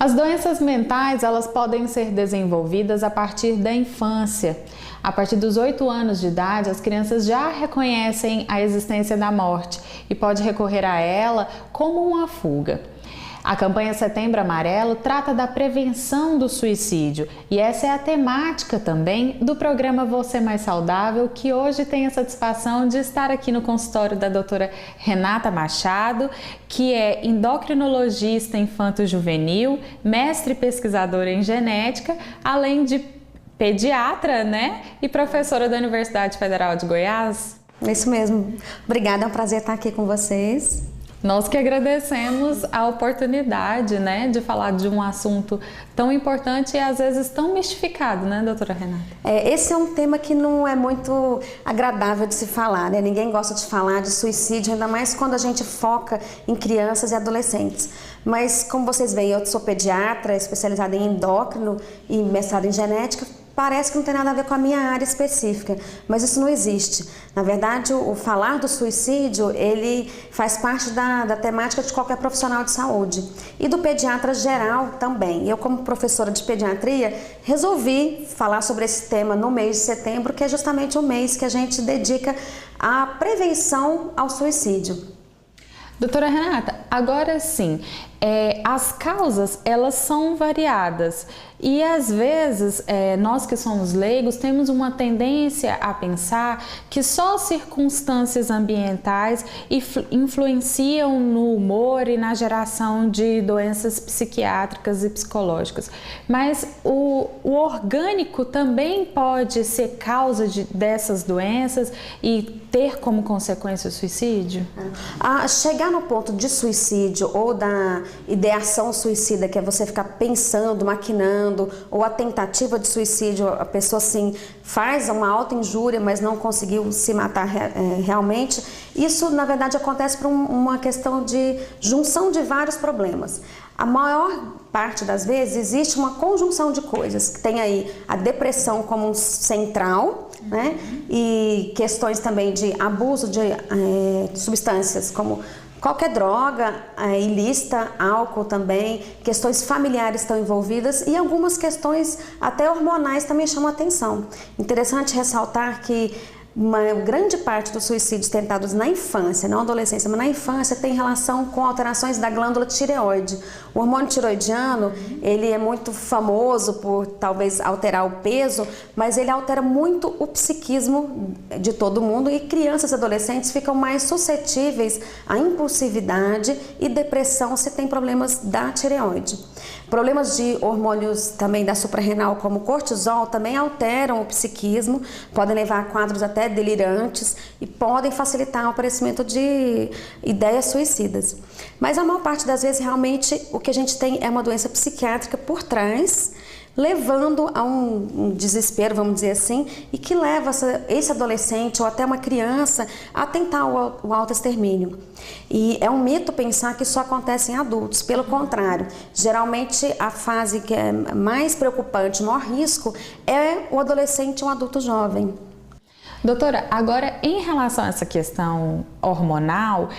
As doenças mentais, elas podem ser desenvolvidas a partir da infância. A partir dos 8 anos de idade, as crianças já reconhecem a existência da morte e pode recorrer a ela como uma fuga. A campanha Setembro Amarelo trata da prevenção do suicídio e essa é a temática também do programa Você Mais Saudável, que hoje tem a satisfação de estar aqui no consultório da doutora Renata Machado, que é endocrinologista infanto-juvenil, mestre e pesquisadora em genética, além de pediatra, né? E professora da Universidade Federal de Goiás. Isso mesmo. Obrigada, é um prazer estar aqui com vocês. Nós que agradecemos a oportunidade, né, de falar de um assunto tão importante e às vezes tão mistificado, né, doutora Renata? Esse é um tema que não é muito agradável de se falar, né? Ninguém gosta de falar de suicídio, ainda mais quando a gente foca em crianças e adolescentes. Mas, como vocês veem, eu sou pediatra, especializada em endócrino e mestrado em genética. Parece que não tem nada a ver com a minha área específica, mas isso não existe. Na verdade, o falar do suicídio, ele faz parte da temática de qualquer profissional de saúde e do pediatra geral também. Eu, como professora de pediatria, resolvi falar sobre esse tema no mês de setembro, que é justamente o mês que a gente dedica à prevenção ao suicídio. Doutora Renata, agora sim, as causas elas são variadas e às vezes nós que somos leigos temos uma tendência a pensar que só circunstâncias ambientais influenciam no humor e na geração de doenças psiquiátricas e psicológicas, mas o orgânico também pode ser causa dessas doenças e ter como consequência o suicídio? Chegar no ponto de suicídio ou da ideação suicida, que é você ficar pensando, maquinando, ou a tentativa de suicídio, a pessoa assim faz uma autoinjúria, mas não conseguiu se matar realmente, isso na verdade acontece por uma questão de junção de vários problemas. A maior parte das vezes existe uma conjunção de coisas, que tem aí a depressão como um central, né? E questões também de abuso de substâncias como qualquer droga ilícita, álcool também, questões familiares estão envolvidas e algumas questões até hormonais também chamam a atenção. Interessante ressaltar que uma grande parte dos suicídios tentados na infância, não adolescência, mas na infância, tem relação com alterações da glândula tireoide. O hormônio tiroidiano, ele é muito famoso por talvez alterar o peso, mas ele altera muito o psiquismo de todo mundo e crianças e adolescentes ficam mais suscetíveis à impulsividade e depressão se tem problemas da tireoide. Problemas de hormônios também da suprarrenal, como cortisol, também alteram o psiquismo, podem levar a quadros até delirantes e podem facilitar o aparecimento de ideias suicidas. Mas a maior parte das vezes, realmente, o que a gente tem é uma doença psiquiátrica por trás, levando a um desespero, vamos dizer assim, e que leva esse adolescente ou até uma criança a tentar o autoextermínio. E é um mito pensar que isso acontece em adultos, pelo contrário, geralmente a fase que é mais preocupante, o maior risco, é o adolescente ou um adulto jovem. Doutora, agora em relação a essa questão hormonal,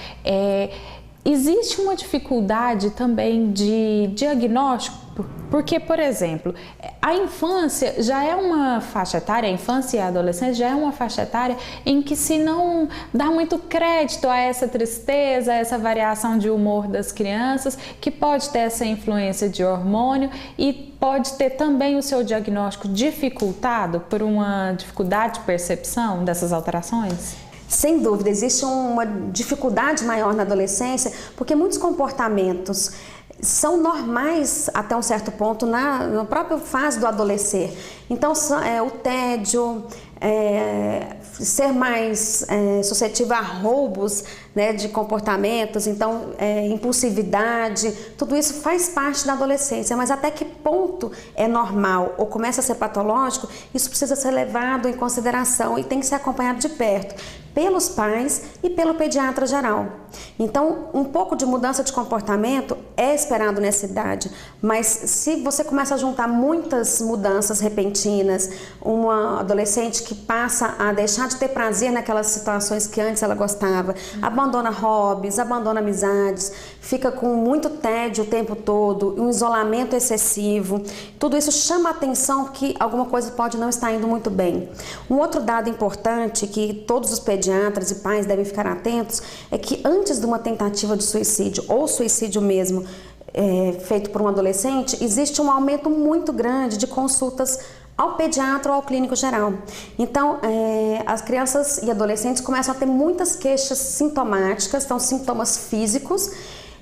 existe uma dificuldade também de diagnóstico? Porque, por exemplo, a infância já é uma faixa etária, a infância e a adolescência já é uma faixa etária em que se não dá muito crédito a essa tristeza, a essa variação de humor das crianças, que pode ter essa influência de hormônio e pode ter também o seu diagnóstico dificultado por uma dificuldade de percepção dessas alterações? Sem dúvida, existe uma dificuldade maior na adolescência, porque muitos comportamentos são normais até um certo ponto na própria fase do adolescer. Então, o tédio, ser mais suscetível a roubos, né, de comportamentos, então impulsividade, tudo isso faz parte da adolescência, mas até que ponto é normal ou começa a ser patológico, isso precisa ser levado em consideração e tem que ser acompanhado de perto, pelos pais e pelo pediatra geral. Então, um pouco de mudança de comportamento é esperado nessa idade, mas se você começa a juntar muitas mudanças repentinas, uma adolescente que passa a deixar deixar de ter prazer naquelas situações que antes ela gostava, abandona hobbies, abandona amizades, fica com muito tédio o tempo todo, um isolamento excessivo. Tudo isso chama a atenção que alguma coisa pode não estar indo muito bem. Um outro dado importante que todos os pediatras e pais devem ficar atentos é que antes de uma tentativa de suicídio ou suicídio mesmo feito por um adolescente, existe um aumento muito grande de consultas ao pediatra ou ao clínico geral. Então, as crianças e adolescentes começam a ter muitas queixas sintomáticas, são sintomas físicos,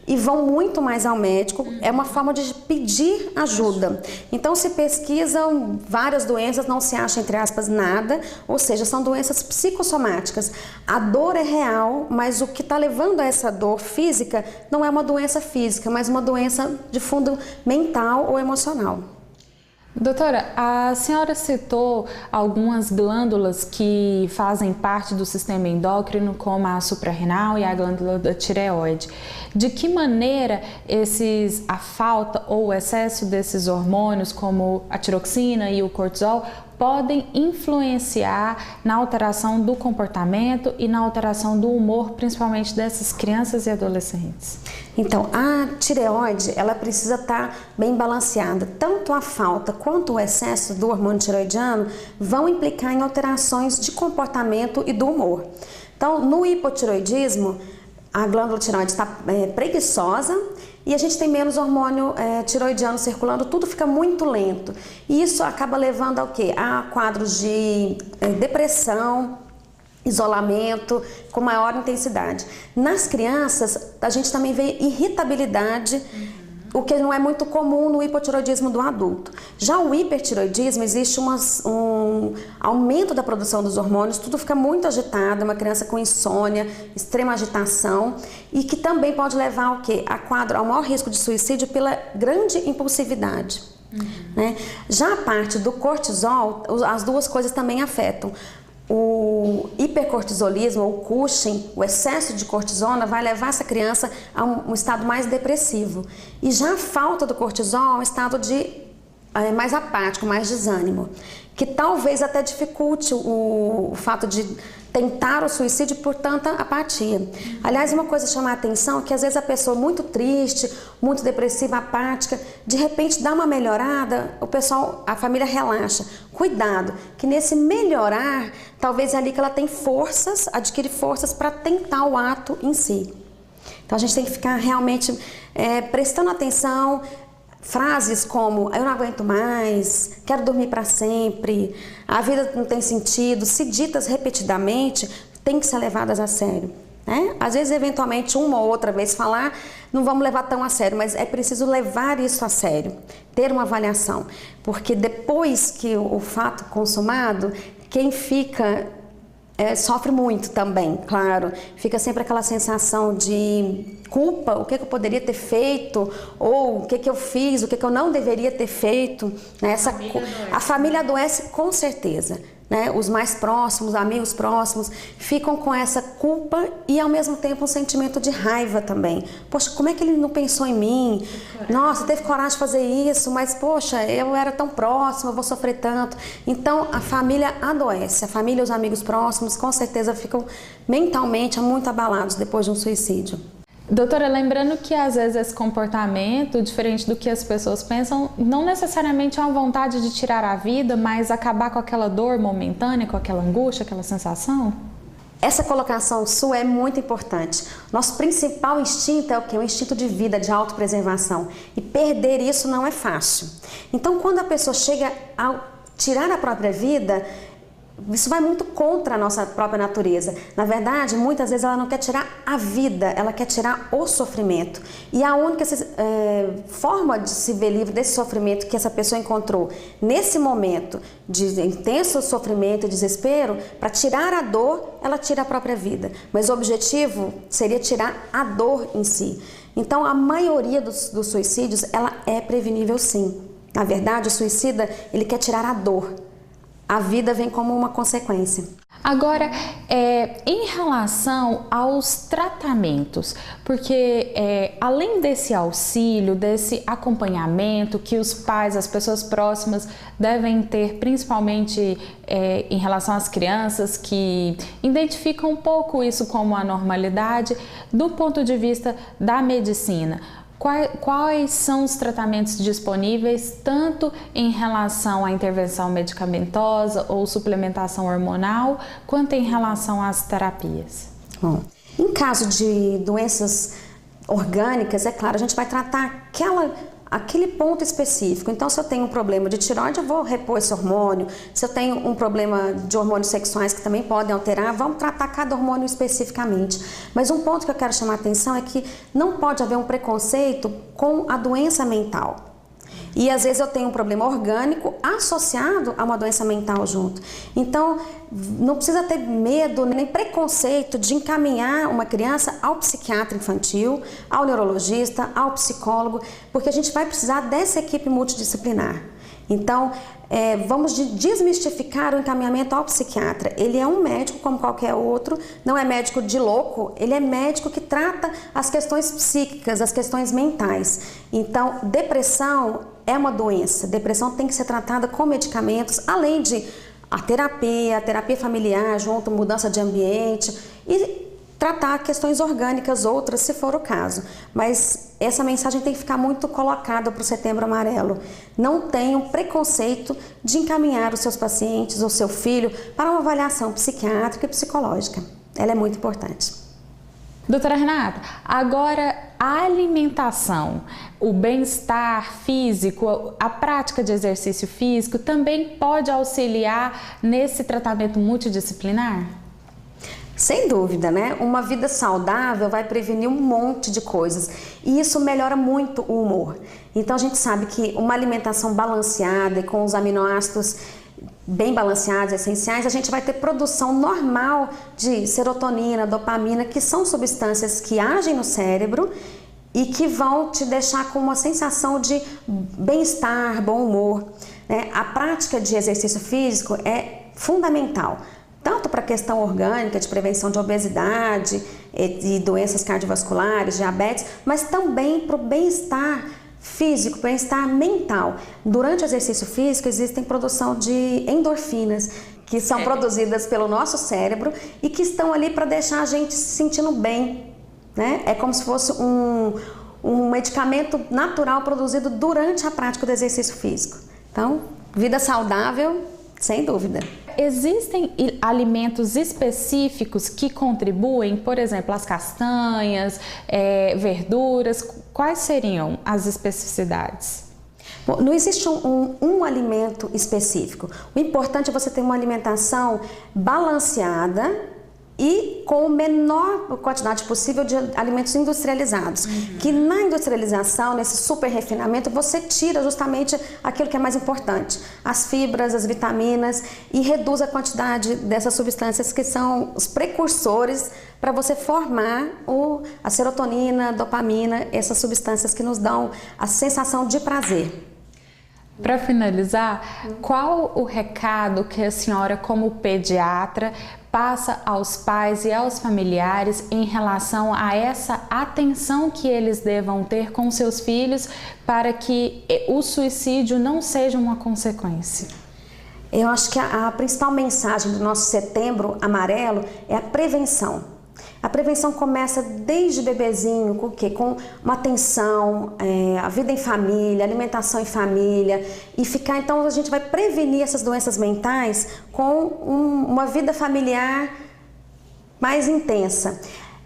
e vão muito mais ao médico. É uma forma de pedir ajuda. Então se pesquisam várias doenças, não se acha, entre aspas, nada, ou seja, são doenças psicossomáticas. A dor é real, mas o que está levando a essa dor física não é uma doença física, mas uma doença de fundo mental ou emocional. Doutora, a senhora citou algumas glândulas que fazem parte do sistema endócrino, como a suprarrenal e a glândula da tireoide. De que maneira a falta ou o excesso desses hormônios, como a tiroxina e o cortisol, podem influenciar na alteração do comportamento e na alteração do humor, principalmente dessas crianças e adolescentes? Então, a tireoide, ela precisa estar bem balanceada. Tanto a falta quanto o excesso do hormônio tireoidiano vão implicar em alterações de comportamento e do humor. Então, no hipotireoidismo, a glândula tireoide está preguiçosa e a gente tem menos hormônio tireoidiano circulando, tudo fica muito lento. E isso acaba levando ao quê? A quadros de depressão, isolamento com maior intensidade. Nas crianças, a gente também vê irritabilidade, o que não é muito comum no hipotireoidismo do adulto. Já o hipertireoidismo, existe um aumento da produção dos hormônios, tudo fica muito agitado, uma criança com insônia, extrema agitação, e que também pode levar ao quê? Ao maior risco de suicídio pela grande impulsividade. Né? Já a parte do cortisol, as duas coisas também afetam. O hipercortisolismo ou Cushing, o excesso de cortisona, vai levar essa criança a um estado mais depressivo. E já a falta do cortisol é um estado mais apático, mais desânimo, que talvez até dificulte o fato de tentar o suicídio por tanta apatia. Aliás, uma coisa a chamar a atenção é que às vezes a pessoa muito triste, muito depressiva, apática, de repente dá uma melhorada, a família relaxa. Cuidado, que nesse melhorar, talvez é ali que ela tem forças, adquire forças para tentar o ato em si. Então a gente tem que ficar realmente prestando atenção. Frases como, eu não aguento mais, quero dormir para sempre, a vida não tem sentido, se ditas repetidamente, tem que ser levadas a sério. Né? Às vezes, eventualmente, uma ou outra vez falar, não vamos levar tão a sério, mas é preciso levar isso a sério, ter uma avaliação. Porque depois que o fato consumado, quem fica sofre muito também, claro. Fica sempre aquela sensação de culpa, o que eu poderia ter feito, ou o que eu fiz, o que eu não deveria ter feito. Né? A família adoece com certeza. Né? Os mais próximos, amigos próximos, ficam com essa culpa e ao mesmo tempo um sentimento de raiva também. Poxa, como é que ele não pensou em mim? Nossa, teve coragem de fazer isso, mas poxa, eu era tão próxima, eu vou sofrer tanto. Então a família adoece, a família e os amigos próximos com certeza ficam mentalmente muito abalados depois de um suicídio. Doutora, lembrando que às vezes esse comportamento, diferente do que as pessoas pensam, não necessariamente é uma vontade de tirar a vida, mas acabar com aquela dor momentânea, com aquela angústia, aquela sensação? Essa colocação sua é muito importante. Nosso principal instinto é o quê? O instinto de vida, de autopreservação. E perder isso não é fácil. Então, quando a pessoa chega a tirar a própria vida, isso vai muito contra a nossa própria natureza. Na verdade, muitas vezes ela não quer tirar a vida, ela quer tirar o sofrimento. E a única forma de se ver livre desse sofrimento que essa pessoa encontrou nesse momento de intenso sofrimento e desespero, para tirar a dor, ela tira a própria vida. Mas o objetivo seria tirar a dor em si. Então, a maioria dos suicídios, ela é prevenível sim. Na verdade, o suicida, ele quer tirar a dor. A vida vem como uma consequência. Agora, em relação aos tratamentos, porque além desse auxílio, desse acompanhamento que os pais, as pessoas próximas devem ter, principalmente em relação às crianças que identificam um pouco isso como a normalidade, do ponto de vista da medicina, quais são os tratamentos disponíveis, tanto em relação à intervenção medicamentosa ou suplementação hormonal, quanto em relação às terapias? Bom, em caso de doenças orgânicas, é claro, a gente vai tratar aquele ponto específico. Então, se eu tenho um problema de tireoide, eu vou repor esse hormônio. Se eu tenho um problema de hormônios sexuais que também podem alterar, vamos tratar cada hormônio especificamente. Mas um ponto que eu quero chamar a atenção é que não pode haver um preconceito com a doença mental. E às vezes eu tenho um problema orgânico associado a uma doença mental junto. Então, não precisa ter medo nem preconceito de encaminhar uma criança ao psiquiatra infantil, ao neurologista, ao psicólogo, porque a gente vai precisar dessa equipe multidisciplinar. Então, vamos desmistificar o encaminhamento ao psiquiatra. Ele é um médico como qualquer outro, não é médico de louco, ele é médico que trata as questões psíquicas, as questões mentais. Então, depressão é uma doença, depressão tem que ser tratada com medicamentos, além de a terapia familiar, junto, mudança de ambiente e tratar questões orgânicas, outras, se for o caso. Mas essa mensagem tem que ficar muito colocada para o Setembro Amarelo. Não tenham preconceito de encaminhar os seus pacientes ou seu filho para uma avaliação psiquiátrica e psicológica. Ela é muito importante. Doutora Renata, agora a alimentação, o bem-estar físico, a prática de exercício físico também pode auxiliar nesse tratamento multidisciplinar? Sem dúvida, né? Uma vida saudável vai prevenir um monte de coisas e isso melhora muito o humor. Então a gente sabe que uma alimentação balanceada e com os aminoácidos bem balanceados, essenciais, a gente vai ter produção normal de serotonina, dopamina, que são substâncias que agem no cérebro e que vão te deixar com uma sensação de bem-estar, bom humor, né? A prática de exercício físico é fundamental, tanto para a questão orgânica, de prevenção de obesidade e doenças cardiovasculares, diabetes, mas também para o bem-estar físico, bem-estar mental. Durante o exercício físico existe produção de endorfinas, que são produzidas pelo nosso cérebro e que estão ali para deixar a gente se sentindo bem, né? É como se fosse um medicamento natural produzido durante a prática do exercício físico. Então, vida saudável, sem dúvida. Existem alimentos específicos que contribuem, por exemplo, as castanhas, verduras, quais seriam as especificidades? Bom, não existe um alimento específico. O importante é você ter uma alimentação balanceada e com a menor quantidade possível de alimentos industrializados. Que na industrialização, nesse super refinamento, você tira justamente aquilo que é mais importante, as fibras, as vitaminas, e reduz a quantidade dessas substâncias que são os precursores para você formar a serotonina, a dopamina, essas substâncias que nos dão a sensação de prazer. Para finalizar, qual o recado que a senhora, como pediatra, passa aos pais e aos familiares em relação a essa atenção que eles devam ter com seus filhos para que o suicídio não seja uma consequência? Eu acho que a principal mensagem do nosso Setembro Amarelo é a prevenção. A prevenção começa desde bebezinho, com o quê? Com uma atenção, a vida em família, alimentação em família, e então a gente vai prevenir essas doenças mentais com uma vida familiar mais intensa.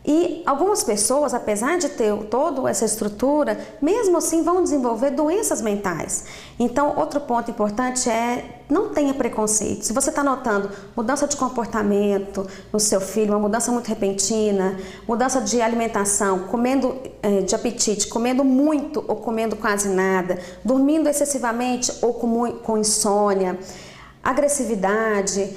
E algumas pessoas, apesar de ter toda essa estrutura, mesmo assim vão desenvolver doenças mentais. Então, outro ponto importante é não tenha preconceito. Se você está notando mudança de comportamento no seu filho, uma mudança muito repentina, mudança de alimentação, comendo de apetite, comendo muito ou comendo quase nada, dormindo excessivamente ou com insônia, agressividade,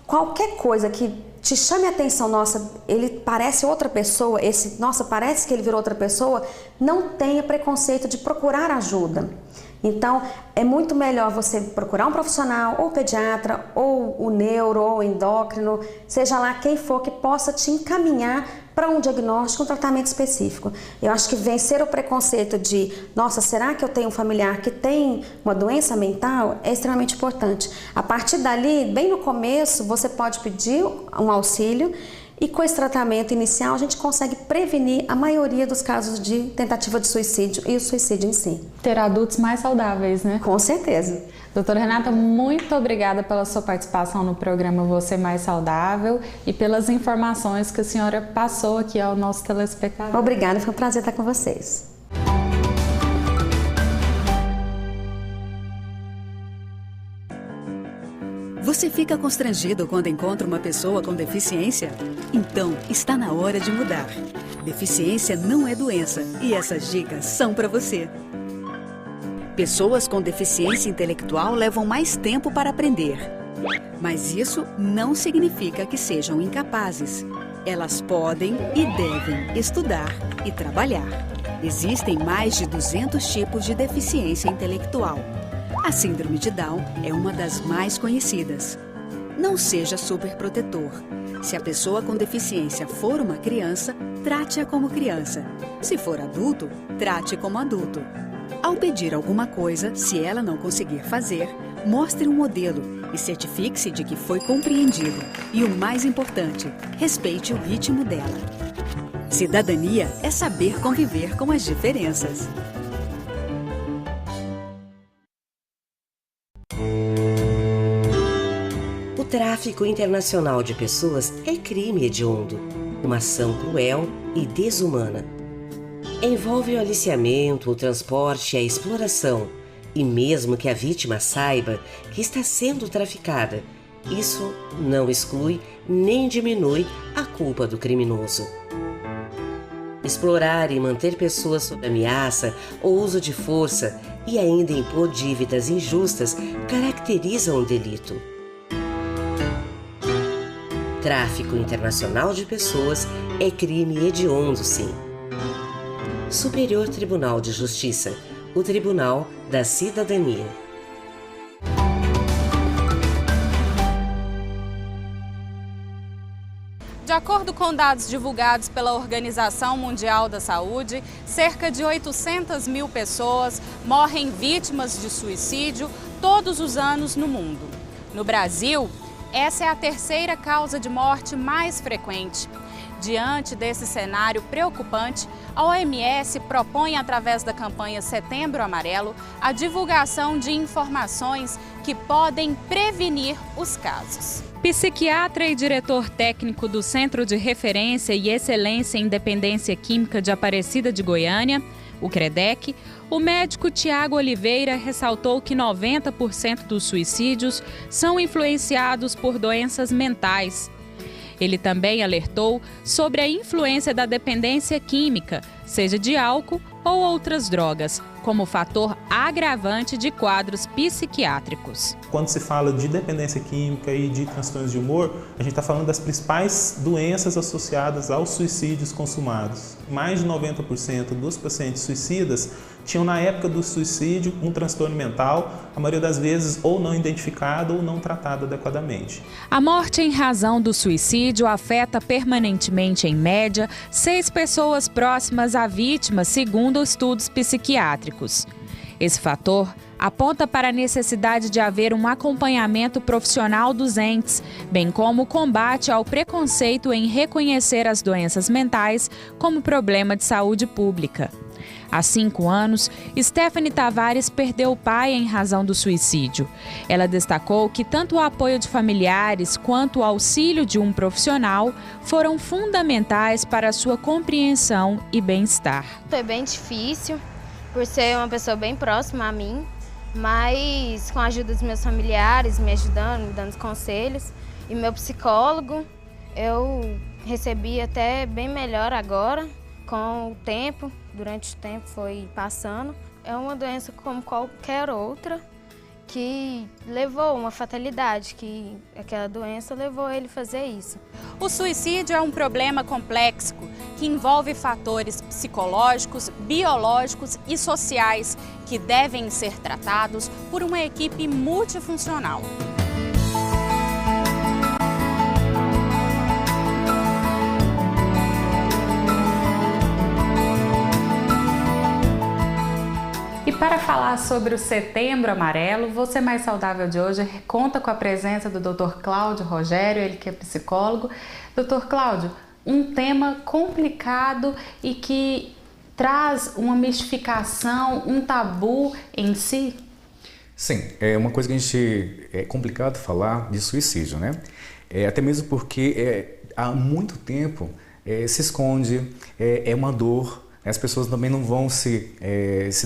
qualquer coisa que te chame a atenção, nossa, ele parece outra pessoa, nossa, parece que ele virou outra pessoa, não tenha preconceito de procurar ajuda. Então, é muito melhor você procurar um profissional, ou pediatra, ou o neuro, ou o endócrino, seja lá quem for que possa te encaminhar para um diagnóstico, um tratamento específico. Eu acho que vencer o preconceito de, nossa, será que eu tenho um familiar que tem uma doença mental? É extremamente importante. A partir dali, bem no começo, você pode pedir um auxílio e com esse tratamento inicial a gente consegue prevenir a maioria dos casos de tentativa de suicídio e o suicídio em si. Ter adultos mais saudáveis, né? Com certeza. Doutora Renata, muito obrigada pela sua participação no programa Você Mais Saudável e pelas informações que a senhora passou aqui ao nosso telespectador. Obrigada, foi um prazer estar com vocês. Você fica constrangido quando encontra uma pessoa com deficiência? Então, está na hora de mudar. Deficiência não é doença e essas dicas são para você. Pessoas com deficiência intelectual levam mais tempo para aprender. Mas isso não significa que sejam incapazes. Elas podem e devem estudar e trabalhar. Existem mais de 200 tipos de deficiência intelectual. A síndrome de Down é uma das mais conhecidas. Não seja superprotetor. Se a pessoa com deficiência for uma criança, trate-a como criança. Se for adulto, trate como adulto. Ao pedir alguma coisa, se ela não conseguir fazer, mostre um modelo e certifique-se de que foi compreendido. E o mais importante, respeite o ritmo dela. Cidadania é saber conviver com as diferenças. O tráfico internacional de pessoas é crime hediondo, uma ação cruel e desumana. Envolve o aliciamento, o transporte e a exploração, e mesmo que a vítima saiba que está sendo traficada, isso não exclui nem diminui a culpa do criminoso. Explorar e manter pessoas sob ameaça ou uso de força e ainda impor dívidas injustas caracterizam o delito. Tráfico internacional de pessoas é crime hediondo, sim. Superior Tribunal de Justiça, o Tribunal da Cidadania. De acordo com dados divulgados pela Organização Mundial da Saúde, cerca de 800 mil pessoas morrem vítimas de suicídio todos os anos no mundo. No Brasil, essa é a terceira causa de morte mais frequente. Diante desse cenário preocupante, a OMS propõe, através da campanha Setembro Amarelo, a divulgação de informações que podem prevenir os casos. Psiquiatra e diretor técnico do Centro de Referência e Excelência em Dependência Química de Aparecida de Goiânia, o CREDEC, o médico Tiago Oliveira ressaltou que 90% dos suicídios são influenciados por doenças mentais. Ele também alertou sobre a influência da dependência química, seja de álcool ou outras drogas, como fator agravante de quadros psiquiátricos. Quando se fala de dependência química e de transtornos de humor, a gente está falando das principais doenças associadas aos suicídios consumados. Mais de 90% dos pacientes suicidas tinham, na época do suicídio, um transtorno mental, a maioria das vezes ou não identificado ou não tratado adequadamente. A morte em razão do suicídio afeta permanentemente, em média, 6 pessoas próximas à vítima, segundo estudos psiquiátricos. Esse fator aponta para a necessidade de haver um acompanhamento profissional dos entes, bem como o combate ao preconceito em reconhecer as doenças mentais como problema de saúde pública. Há 5 anos, Stephanie Tavares perdeu o pai em razão do suicídio. Ela destacou que tanto o apoio de familiares quanto o auxílio de um profissional foram fundamentais para a sua compreensão e bem-estar. Foi bem difícil, por ser uma pessoa bem próxima a mim, mas com a ajuda dos meus familiares, me ajudando, me dando conselhos, e meu psicólogo, eu recebi até bem melhor agora, com o tempo. Durante o tempo foi passando. É uma doença como qualquer outra, que levou uma fatalidade, que aquela doença levou ele a fazer isso. O suicídio é um problema complexo que envolve fatores psicológicos, biológicos e sociais que devem ser tratados por uma equipe multifuncional. E para falar sobre o Setembro Amarelo, Você Mais Saudável de hoje conta com a presença do Dr. Cláudio Rogério, ele que é psicólogo. Dr. Cláudio, um tema complicado e que traz uma mistificação, um tabu em si? Sim, é uma coisa que é complicado falar de suicídio, né? Até mesmo porque há muito tempo se esconde, é uma dor. As pessoas também não vão se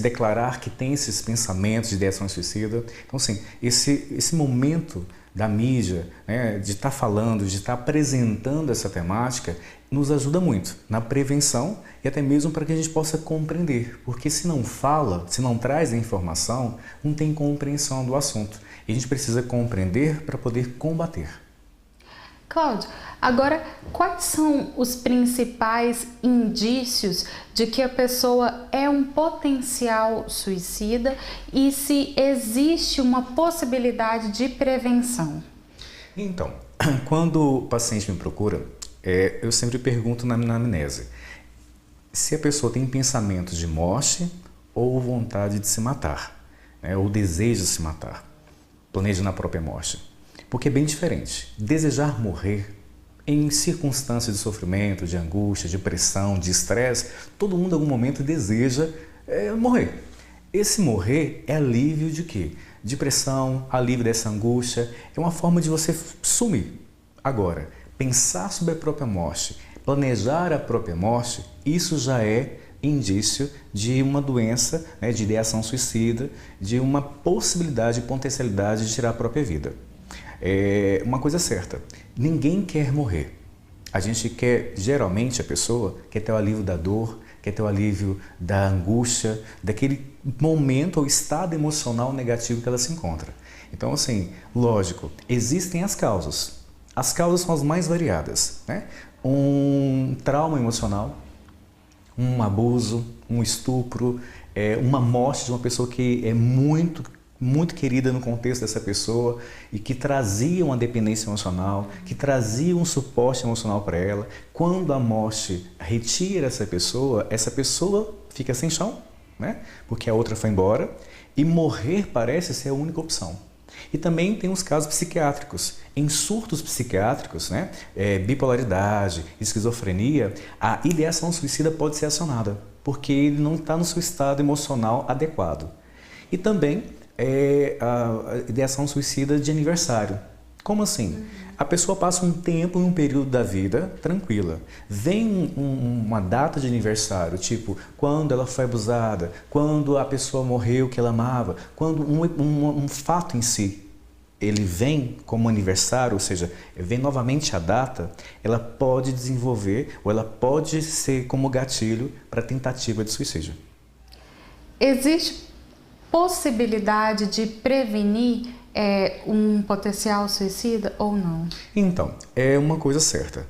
declarar que tem esses pensamentos de ideação suicida. Então, assim, esse momento da mídia, né, de estar falando, de estar apresentando essa temática, nos ajuda muito na prevenção e até mesmo para que a gente possa compreender. Porque se não fala, se não traz a informação, não tem compreensão do assunto. E a gente precisa compreender para poder combater. Cláudio, agora, quais são os principais indícios de que a pessoa é um potencial suicida e se existe uma possibilidade de prevenção? Então, quando o paciente me procura, eu sempre pergunto na anamnese se a pessoa tem pensamentos de morte ou vontade de se matar, né, ou desejo de se matar, planejando a própria morte. Porque é bem diferente. Desejar morrer em circunstâncias de sofrimento, de angústia, de pressão, de estresse, todo mundo em algum momento deseja morrer. Esse morrer é alívio de quê? De pressão, alívio dessa angústia, é uma forma de você sumir. Agora, pensar sobre a própria morte, planejar a própria morte, isso já é indício de uma doença, né, de ideação suicida, de uma possibilidade, potencialidade de tirar a própria vida. Uma coisa certa, ninguém quer morrer. A gente quer, geralmente a pessoa quer ter o alívio da dor, quer ter o alívio da angústia, daquele momento ou estado emocional negativo que ela se encontra. Então, assim, lógico, existem as causas. As causas são as mais variadas, né? Um trauma emocional, um abuso, um estupro, uma morte de uma pessoa que é muito querida no contexto dessa pessoa e que trazia uma dependência emocional, que trazia um suporte emocional para ela. Quando a morte retira essa pessoa fica sem chão, né? Porque a outra foi embora e morrer parece ser a única opção. E também tem os casos psiquiátricos. Em surtos psiquiátricos, né, bipolaridade, esquizofrenia, a ideação suicida pode ser acionada, porque ele não está no seu estado emocional adequado. E também a ideação suicida de aniversário. Como assim? A pessoa passa um tempo, um período da vida tranquila. Vem uma data de aniversário, tipo quando ela foi abusada, quando a pessoa morreu que ela amava, quando um fato em si, ele vem como aniversário, ou seja, vem novamente a data, ela pode desenvolver ou ela pode ser como gatilho para tentativa de suicídio. Existe possibilidade de prevenir um potencial suicida ou não? Então, é uma coisa certa.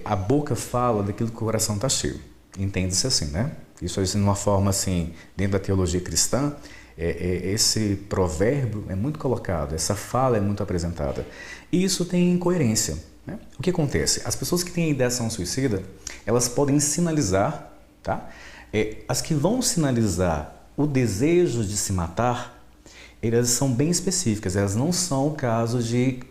A boca fala daquilo que o coração está cheio. Entende-se assim, né? Isso assim, de uma forma assim, dentro da teologia cristã, esse provérbio é muito colocado, essa fala é muito apresentada. E isso tem coerência, né? O que acontece? As pessoas que têm ideação suicida, elas podem sinalizar, tá? As que vão sinalizar o desejo de se matar, elas são bem específicas, elas não são o caso de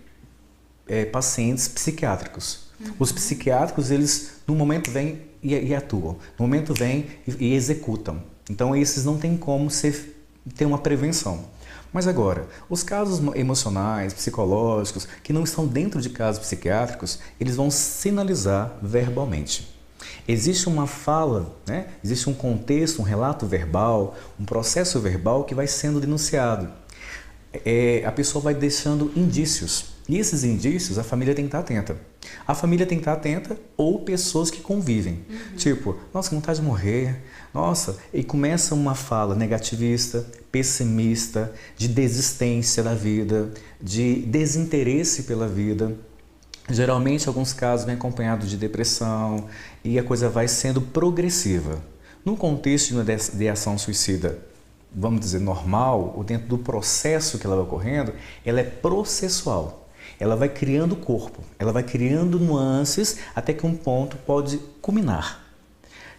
pacientes psiquiátricos. Os psiquiátricos, eles no momento vêm e atuam, no momento vêm e executam. Então esses não tem como ter uma prevenção. Mas agora, os casos emocionais, psicológicos, que não estão dentro de casos psiquiátricos, eles vão sinalizar verbalmente. Existe uma fala, né? Existe um contexto, um relato verbal, um processo verbal que vai sendo denunciado. A pessoa vai deixando indícios. E esses indícios a família tem que estar atenta. A família tem que estar atenta ou pessoas que convivem. Tipo, nossa, que vontade de morrer. Nossa, e começa uma fala negativista, pessimista, de desistência da vida, de desinteresse pela vida. Geralmente, em alguns casos, vem acompanhado de depressão e a coisa vai sendo progressiva. No contexto de uma ideação suicida, vamos dizer, normal, ou dentro do processo que ela vai ocorrendo, ela é processual. Ela vai criando corpo, ela vai criando nuances até que um ponto pode culminar.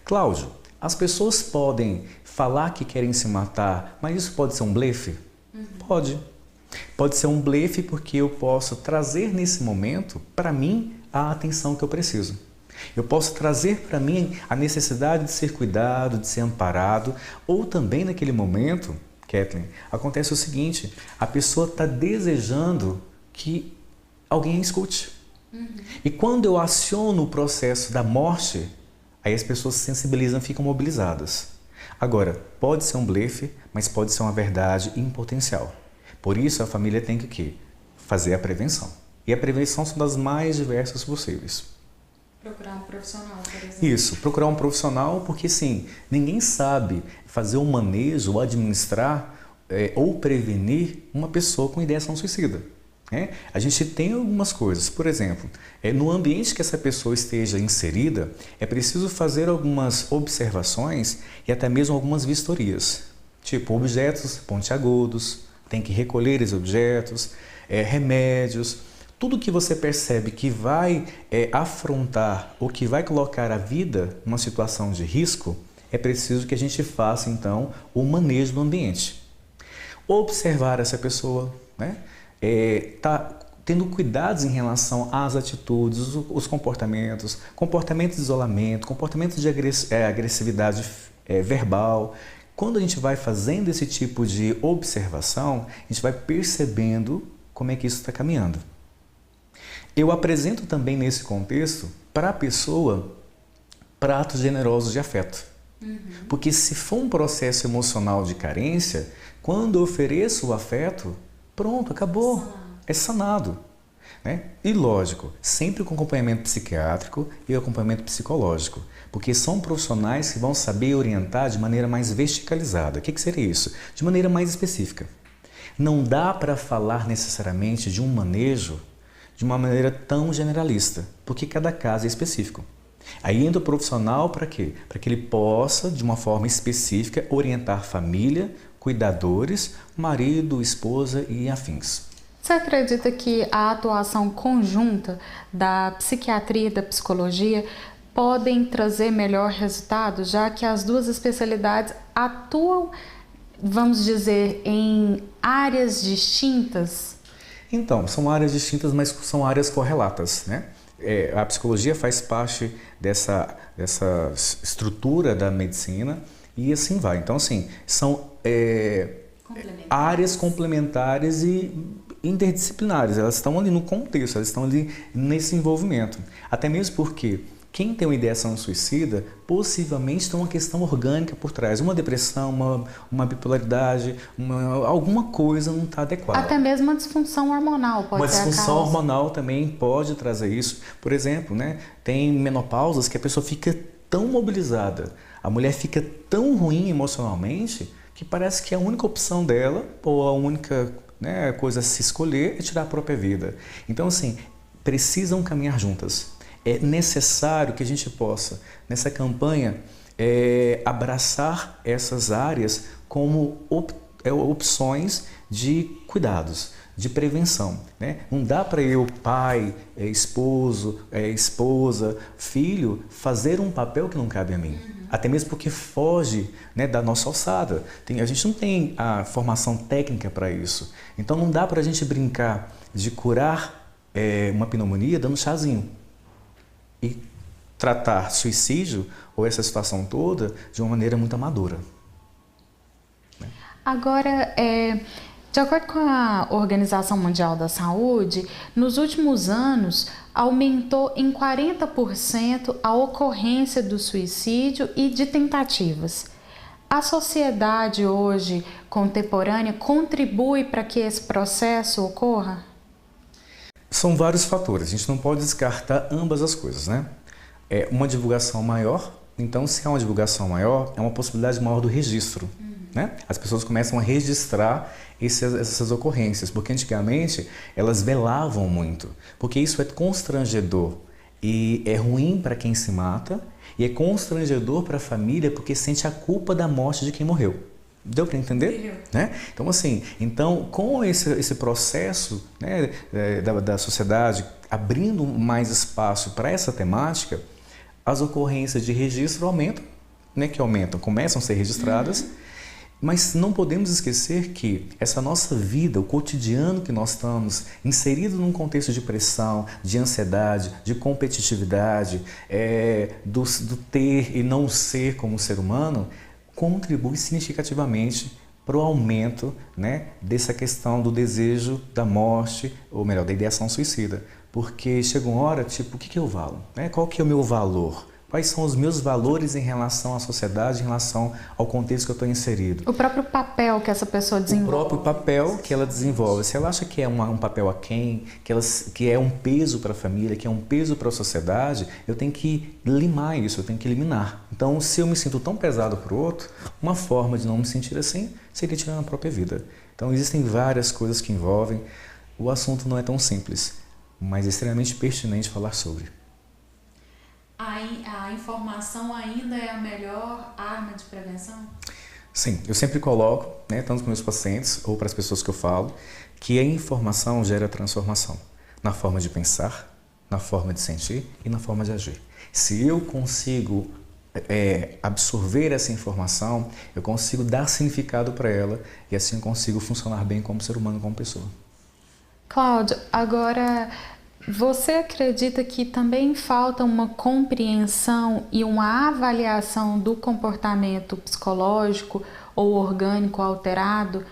Cláudio, as pessoas podem falar que querem se matar, mas isso pode ser um blefe? Pode. Pode ser um blefe porque eu posso trazer nesse momento, para mim, a atenção que eu preciso. Eu posso trazer para mim a necessidade de ser cuidado, de ser amparado, ou também naquele momento, Kathleen, acontece o seguinte, a pessoa está desejando que alguém a escute. E quando eu aciono o processo da morte, aí as pessoas se sensibilizam e ficam mobilizadas. Agora, pode ser um blefe, mas pode ser uma verdade em potencial. Por isso, a família tem que o quê? Fazer a prevenção. E a prevenção são das mais diversas possíveis. Procurar um profissional, por exemplo. Isso, procurar um profissional, porque sim, ninguém sabe fazer um manejo ou administrar ou prevenir uma pessoa com ideação suicida. A gente tem algumas coisas, por exemplo, no ambiente que essa pessoa esteja inserida, é preciso fazer algumas observações e até mesmo algumas vistorias, tipo objetos pontiagudos, tem que recolher esses objetos, remédios, tudo que você percebe que vai afrontar ou que vai colocar a vida numa situação de risco, é preciso que a gente faça então o manejo do ambiente. Observar essa pessoa, tá tendo cuidados em relação às atitudes, os comportamentos de isolamento, comportamentos de agressividade verbal. Quando a gente vai fazendo esse tipo de observação, a gente vai percebendo como é que isso está caminhando. Eu apresento também nesse contexto para a pessoa pratos generosos de afeto. Porque se for um processo emocional de carência, quando eu ofereço o afeto, pronto, acabou, é sanado. E lógico, sempre com acompanhamento psiquiátrico e acompanhamento psicológico, porque são profissionais que vão saber orientar de maneira mais verticalizada. O que seria isso? De maneira mais específica. Não dá para falar necessariamente de um manejo de uma maneira tão generalista, porque cada caso é específico. Aí entra o profissional para quê? Para que ele possa, de uma forma específica, orientar família, cuidadores, marido, esposa e afins. Você acredita que a atuação conjunta da psiquiatria e da psicologia podem trazer melhor resultado, já que as duas especialidades atuam, vamos dizer, em áreas distintas? Então, são áreas distintas, mas são áreas correlatas, A psicologia faz parte dessa estrutura da medicina e assim vai. Então, assim, são áreas complementares e interdisciplinares. Elas estão ali no contexto, elas estão ali nesse envolvimento. Até mesmo porque quem tem uma ideação suicida, possivelmente tem uma questão orgânica por trás. Uma depressão, uma bipolaridade, alguma coisa não está adequada. Até mesmo uma disfunção hormonal pode ser a causa. Uma disfunção hormonal também pode trazer isso. Por exemplo, tem menopausas que a pessoa fica tão mobilizada, a mulher fica tão ruim emocionalmente, que parece que a única opção dela, ou a única coisa a se escolher, é tirar a própria vida. Então, assim, precisam caminhar juntas. É necessário que a gente possa, nessa campanha, abraçar essas áreas como opções de cuidados, de prevenção. Não dá para eu, pai, esposo, esposa, filho, fazer um papel que não cabe a mim. Até mesmo porque foge da nossa alçada. A gente não tem a formação técnica para isso. Então não dá para a gente brincar de curar uma pneumonia dando chazinho. E tratar suicídio ou essa situação toda de uma maneira muito amadora. Agora, de acordo com a Organização Mundial da Saúde, nos últimos anos aumentou em 40% a ocorrência do suicídio e de tentativas. A sociedade hoje contemporânea contribui para que esse processo ocorra? São vários fatores, a gente não pode descartar ambas as coisas, né? É uma divulgação maior, então se há uma divulgação maior, é uma possibilidade maior do registro, né? As pessoas começam a registrar essas ocorrências, porque antigamente elas velavam muito, porque isso é constrangedor e é ruim para quem se mata e é constrangedor para a família porque sente a culpa da morte de quem morreu. Deu para entender? Né? Então, assim, com esse processo, né, da sociedade abrindo mais espaço para essa temática, as ocorrências de registro aumentam, né, começam a ser registradas, mas não podemos esquecer que essa nossa vida, o cotidiano que nós estamos inserido num contexto de pressão, de ansiedade, de competitividade, do ter e não ser como ser humano, contribui significativamente para o aumento, né, dessa questão do desejo da morte, ou melhor, da ideação suicida. Porque chega uma hora, tipo, o que eu valo? Né? Qual que é o meu valor? Quais são os meus valores em relação à sociedade, em relação ao contexto que eu estou inserido? O próprio papel que essa pessoa desenvolve. O próprio papel que ela desenvolve. Se ela acha que é um papel aquém, que é um peso para a família, que é um peso para a sociedade, eu tenho que limar isso, eu tenho que eliminar. Então, se eu me sinto tão pesado para o outro, uma forma de não me sentir assim seria tirar a própria vida. Então, existem várias coisas que envolvem. O assunto não é tão simples, mas é extremamente pertinente falar sobre. A informação ainda é a melhor arma de prevenção? Sim, eu sempre coloco, né, tanto para meus pacientes ou para as pessoas que eu falo, que a informação gera transformação na forma de pensar, na forma de sentir e na forma de agir. Se eu consigo absorver essa informação, eu consigo dar significado para ela e assim eu consigo funcionar bem como ser humano, como pessoa. Cláudio, agora, você acredita que também falta uma compreensão e uma avaliação do comportamento psicológico ou orgânico alterado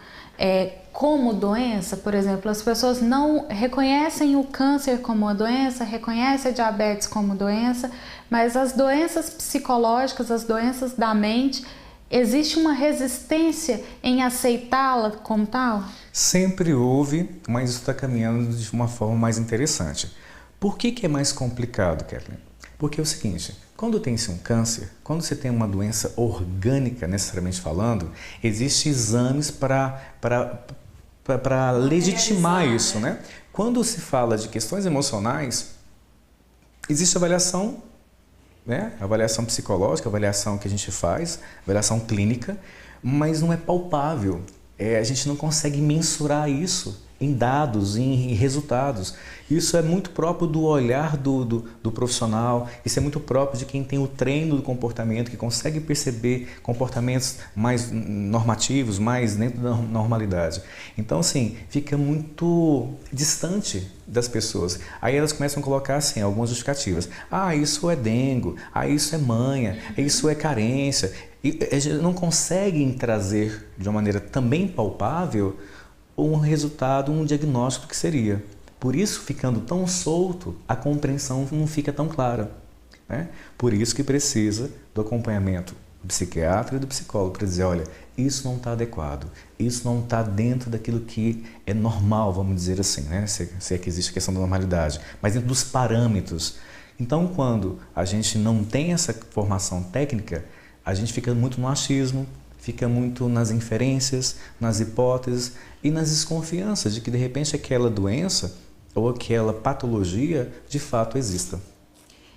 como doença? Por exemplo, as pessoas não reconhecem o câncer como uma doença, reconhecem a diabetes como doença, mas as doenças psicológicas, as doenças da mente, existe uma resistência em aceitá-la como tal? Sempre houve, mas isso está caminhando de uma forma mais interessante. Por que é mais complicado, Kathleen? Porque é o seguinte, quando tem-se um câncer, quando você tem uma doença orgânica, necessariamente falando, existem exames para legitimar isso, né? Quando se fala de questões emocionais, existe avaliação, né? Avaliação psicológica, avaliação que a gente faz, avaliação clínica, mas não é palpável. A gente não consegue mensurar isso em dados, em resultados. Isso é muito próprio do olhar do profissional, isso é muito próprio de quem tem o treino do comportamento, que consegue perceber comportamentos mais normativos, mais dentro da normalidade. Então, assim, fica muito distante das pessoas. Aí elas começam a colocar, assim, algumas justificativas. Ah, isso é dengue, isso é manha, isso é carência. E não conseguem trazer de uma maneira também palpável um resultado, um diagnóstico do que seria. Por isso, ficando tão solto, a compreensão não fica tão clara, né? Por isso que precisa do acompanhamento do psiquiatra e do psicólogo para dizer, olha, isso não está adequado, isso não está dentro daquilo que é normal, vamos dizer assim, né? Se é que existe a questão da normalidade, mas dentro dos parâmetros. Então, quando a gente não tem essa formação técnica, a gente fica muito no achismo, fica muito nas inferências, nas hipóteses e nas desconfianças de que, de repente, aquela doença ou aquela patologia, de fato, exista.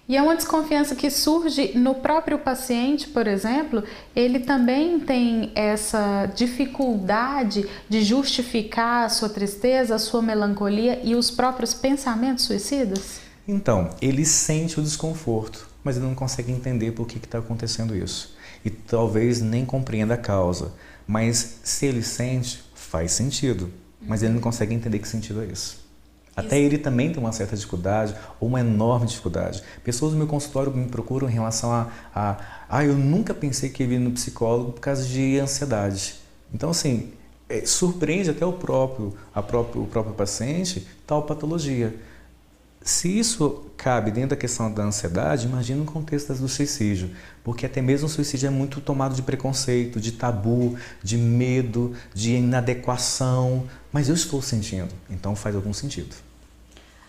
E é uma desconfiança que surge no próprio paciente, por exemplo, ele também tem essa dificuldade de justificar a sua tristeza, a sua melancolia e os próprios pensamentos suicidas? Então, ele sente o desconforto, mas ele não consegue entender por que está acontecendo isso. E talvez nem compreenda a causa, mas se ele sente, faz sentido, mas ele não consegue entender que sentido é esse. Até ele também tem uma certa dificuldade, ou uma enorme dificuldade. Pessoas no meu consultório me procuram em relação eu nunca pensei que ia vir no psicólogo por causa de ansiedade. Então, assim, surpreende até o próprio paciente tal patologia. Se isso cabe dentro da questão da ansiedade, imagina no contexto do suicídio, porque até mesmo o suicídio é muito tomado de preconceito, de tabu, de medo, de inadequação, mas eu estou sentindo, então faz algum sentido.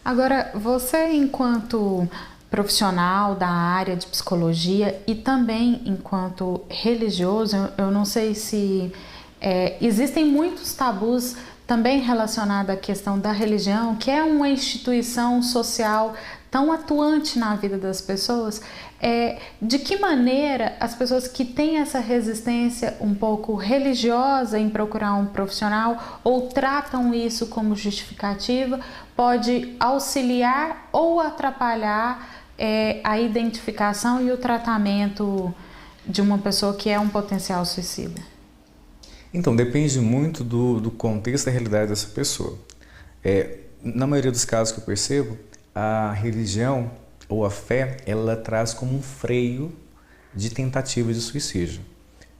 Agora, você enquanto profissional da área de psicologia e também enquanto religioso, eu não sei se existem muitos tabus também relacionados à questão da religião, que é uma instituição social tão atuante na vida das pessoas. De que maneira as pessoas que têm essa resistência um pouco religiosa em procurar um profissional ou tratam isso como justificativa pode auxiliar ou atrapalhar a identificação e o tratamento de uma pessoa que é um potencial suicida? Então, depende muito do contexto da realidade dessa pessoa. Na maioria dos casos que eu percebo, a religião ou a fé, ela traz como um freio de tentativa de suicídio,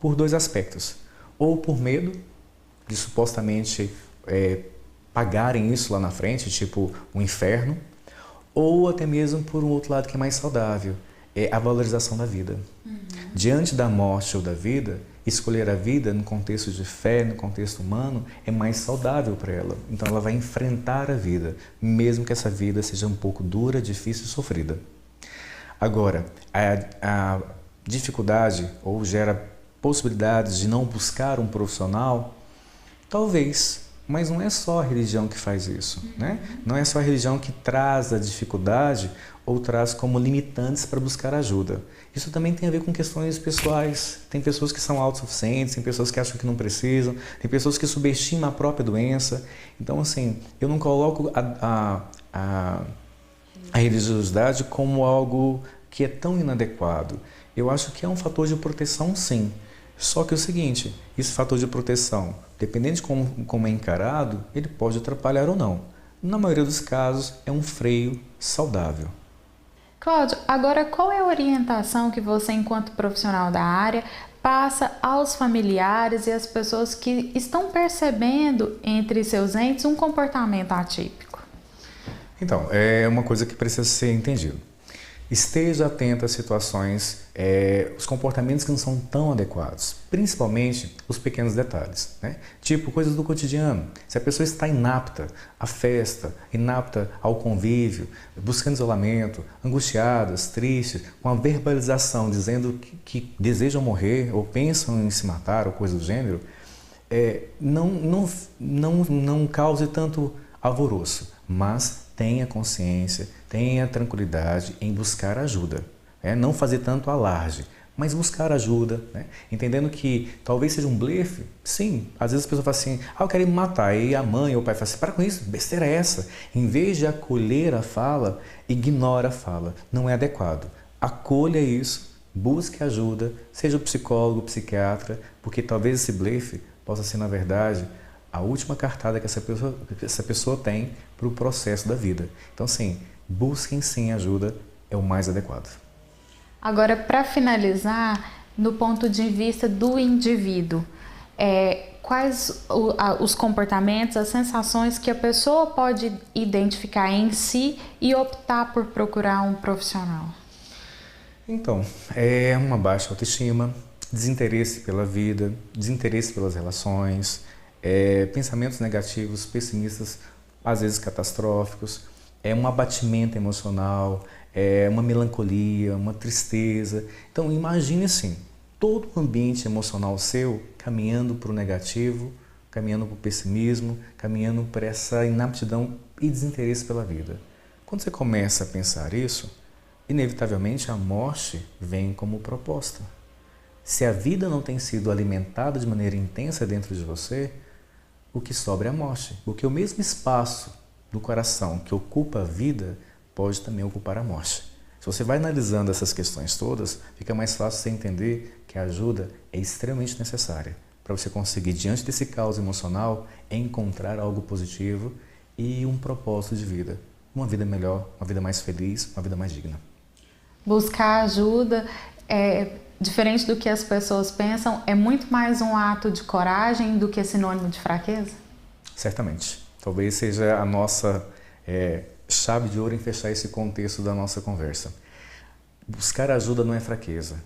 por dois aspectos. Ou por medo de supostamente pagarem isso lá na frente, tipo um inferno, ou até mesmo por um outro lado que é mais saudável, a valorização da vida. Diante da morte ou da vida, escolher a vida no contexto de fé, no contexto humano, é mais saudável para ela. Então ela vai enfrentar a vida, mesmo que essa vida seja um pouco dura, difícil e sofrida. Agora, a dificuldade ou gera possibilidades de não buscar um profissional, talvez, mas não é só a religião que faz isso, né? Não é só a religião que traz a dificuldade ou traz como limitantes para buscar ajuda. Isso também tem a ver com questões pessoais. Tem pessoas que são autossuficientes, tem pessoas que acham que não precisam, tem pessoas que subestimam a própria doença. Então, assim, eu não coloco a religiosidade como algo que é tão inadequado. Eu acho que é um fator de proteção, sim. Só que é o seguinte, esse fator de proteção, dependendo de como é encarado, ele pode atrapalhar ou não. Na maioria dos casos, é um freio saudável. Cláudio, agora qual é a orientação que você, enquanto profissional da área, passa aos familiares e às pessoas que estão percebendo entre seus entes um comportamento atípico? Então, é uma coisa que precisa ser entendido. Esteja atento às situações, os comportamentos que não são tão adequados, principalmente os pequenos detalhes, né? Tipo coisas do cotidiano. Se a pessoa está inapta à festa, inapta ao convívio, buscando isolamento, angustiadas, tristes, com a verbalização dizendo que desejam morrer ou pensam em se matar ou coisa do gênero, não cause tanto alvoroço, mas tenha consciência, tenha tranquilidade em buscar ajuda. Não fazer tanto alarde, mas buscar ajuda, né? Entendendo que talvez seja um blefe. Sim, às vezes a pessoa fala assim, eu quero me matar, e a mãe ou o pai fala assim, para com isso, besteira é essa? Em vez de acolher a fala, ignora a fala, não é adequado. Acolha isso, busque ajuda, seja o psicólogo, psiquiatra, porque talvez esse blefe possa ser, na verdade, a última cartada que essa pessoa tem para o processo da vida. Então, sim, busquem sim ajuda, é o mais adequado. Agora, para finalizar, no ponto de vista do indivíduo, quais os comportamentos, as sensações que a pessoa pode identificar em si e optar por procurar um profissional? Então, é uma baixa autoestima, desinteresse pela vida, desinteresse pelas relações, pensamentos negativos, pessimistas, às vezes catastróficos, um abatimento emocional, uma melancolia, uma tristeza. Então imagine assim, todo o ambiente emocional seu caminhando para o negativo, caminhando para o pessimismo, caminhando para essa inaptidão e desinteresse pela vida. Quando você começa a pensar isso, inevitavelmente a morte vem como proposta. Se a vida não tem sido alimentada de maneira intensa dentro de você, o que sobra é a morte, porque o mesmo espaço do coração que ocupa a vida pode também ocupar a morte. Se você vai analisando essas questões todas, fica mais fácil você entender que a ajuda é extremamente necessária para você conseguir, diante desse caos emocional, encontrar algo positivo e um propósito de vida. Uma vida melhor, uma vida mais feliz, uma vida mais digna. Buscar ajuda diferente do que as pessoas pensam, é muito mais um ato de coragem do que sinônimo de fraqueza? Certamente. Talvez seja a nossa chave de ouro em fechar esse contexto da nossa conversa. Buscar ajuda não é fraqueza,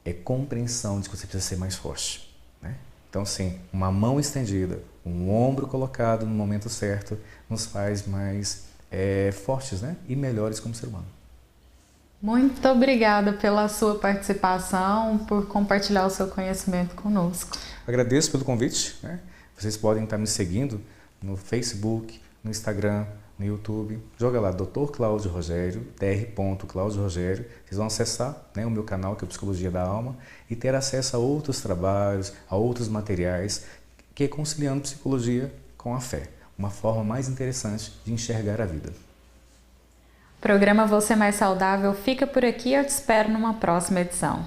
é compreensão de que você precisa ser mais forte, né? Então, sim, uma mão estendida, um ombro colocado no momento certo, nos faz mais fortes, né? E melhores como ser humano. Muito obrigada pela sua participação, por compartilhar o seu conhecimento conosco. Agradeço pelo convite, né? Vocês podem estar me seguindo no Facebook, no Instagram, no YouTube. Joga lá, Dr. Cláudio Rogério, Dr. Cláudio Rogério. Vocês vão acessar, né, o meu canal, que é Psicologia da Alma, e ter acesso a outros trabalhos, a outros materiais, que é conciliando psicologia com a fé. Uma forma mais interessante de enxergar a vida. O programa Você Mais Saudável fica por aqui. Eu te espero numa próxima edição.